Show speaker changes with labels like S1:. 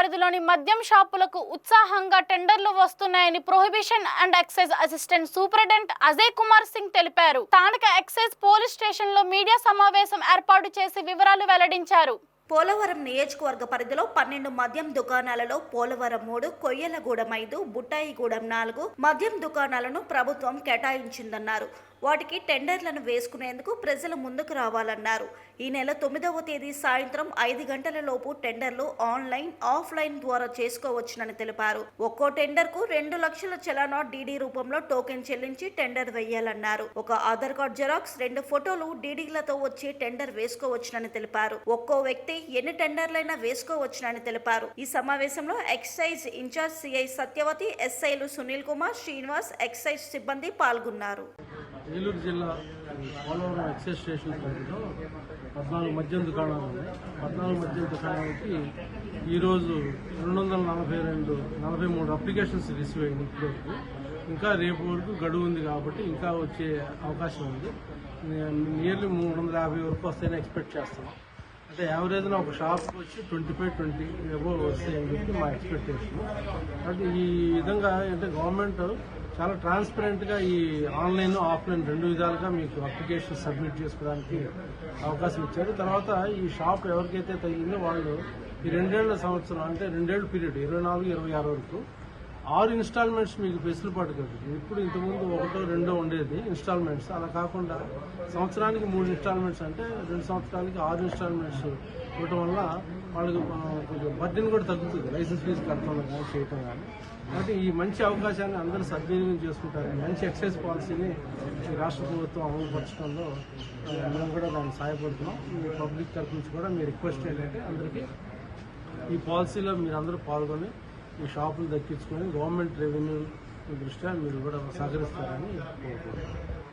S1: పరిధిలోని మద్యం షాపులకు ఉత్సాహంగా టెండర్లు వస్తున్నాయని prohibition and excise assistant superintendent Ajay Kumar Singh తెలిపారు. స్థానిక ఎక్సైజ్ పోలీస్ స్టేషన్ లో మీడియా సమావేశం ఏర్పాటు చేసి వివరాలు వెల్లడించారు.
S2: పోలవరం నియోజకవర్గ పరిధిలో 12 మద్యం దుకాణాలలో పోలవరం 3, కొయ్యలగూడెం 5, బుట్టాయిగూడెం 4 మద్యం దుకాణాలను ప్రభుత్వం కేటాయించిందన్నారు. వాటికి టెండర్లను వేసుకునేందుకు ప్రజలు ముందుకు రావాలన్నారు. ఈ నెల 9వ తేదీ సాయంత్రం 5 గంటల లోపు టెండర్లు ఆన్లైన్, ఆఫ్లైన్ ద్వారా చేసుకోవచ్చునని తెలిపారు. ఒక్కో టెండర్కు 2 లక్షల చలానా డీడీ రూపంలో టోకెన్ చెల్లించి టెండర్ వేయాలన్నారు. ఒక ఆధార్ కార్డ్ జెరాక్స్, 2 ఫోటోలు డీడీలతో వచ్చి టెండర్ వేసుకోవచ్చునని తెలిపారు. ఒక్కో వ్యక్తి ఎన్ని టెండర్లైనా వేసుకోవచ్చునని తెలిపారు. ఈ సమావేశంలో ఎక్సైజ్ ఇన్ఛార్జ్ సిఐ సత్యవతి, ఎస్ఐలు సునీల్ కుమార్, శ్రీనివాస్, ఎక్సైజ్ సిబ్బంది పాల్గొన్నారు.
S3: ఏలూరు జిల్లా పోలవరం ఎక్సైజ్ స్టేషన్ పరిధిలో 14 మద్యం దుకాణాలు ఉన్నాయి. 14 మద్యం దుకాణాలకి ఈరోజు 243 అప్లికేషన్స్ రిసీవ్ అయింది. ఇప్పటివరకు ఇంకా రేపు వరకు గడువు ఉంది కాబట్టి ఇంకా వచ్చే అవకాశం ఉంది. నియర్లీ 350 వరకు వస్తాయని ఎక్స్పెక్ట్ చేస్తున్నాం. అంటే యావరేజ్న ఒక షాప్కి వచ్చి 25-20 అబోవ్ వస్తాయని చెప్పి మా ఎక్స్పెక్టేషన్. అంటే ఈ విధంగా అంటే గవర్నమెంట్ చాలా ట్రాన్స్పరెంట్గా ఈ ఆన్లైన్, ఆఫ్లైన్ 2 విధాలుగా మీకు అప్లికేషన్ సబ్మిట్ చేసుకోవడానికి అవకాశం ఇచ్చారు. తర్వాత ఈ షాప్ ఎవరికైతే తగ్గిందో వాళ్ళు ఈ 2 ఏళ్ల సంవత్సరం అంటే 2 ఏళ్ల పీరియడ్ 24-26 వరకు 6 ఇన్స్టాల్మెంట్స్ మీకు వెసులుబాటు కలుగుతుంది. ఇప్పుడు ఇంతకుముందు 1-2 ఉండేది ఇన్స్టాల్మెంట్స్. అలా కాకుండా సంవత్సరానికి 3 ఇన్స్టాల్మెంట్స్ అంటే 2 సంవత్సరాలకి 6 ఇన్స్టాల్మెంట్స్ ఇవ్వటం వల్ల వాళ్ళకి కొంచెం బర్డెన్ కూడా తగ్గుతుంది. లైసెన్స్ ఫీజు కట్టడం కానీ చేయటం కానీ. కాబట్టి ఈ మంచి అవకాశాన్ని అందరూ సద్వినియోగం చేసుకుంటారని మంచి ఎక్సైజ్ పాలసీని ఈ రాష్ట్ర ప్రభుత్వం అమలుపరచడంలో మేము కూడా దాన్ని సహాయపడుతున్నాం. మీ పబ్లిక్ తరఫు నుంచి కూడా మీ రిక్వెస్ట్ ఏంటంటే అందరికీ ఈ పాలసీలో మీరు అందరూ పాల్గొని ఈ షాపులు దక్కించుకొని గవర్నమెంట్ రెవెన్యూ దృష్ట్యా మీరు కూడా సహకరిస్తారని కోరుకుంటున్నాను.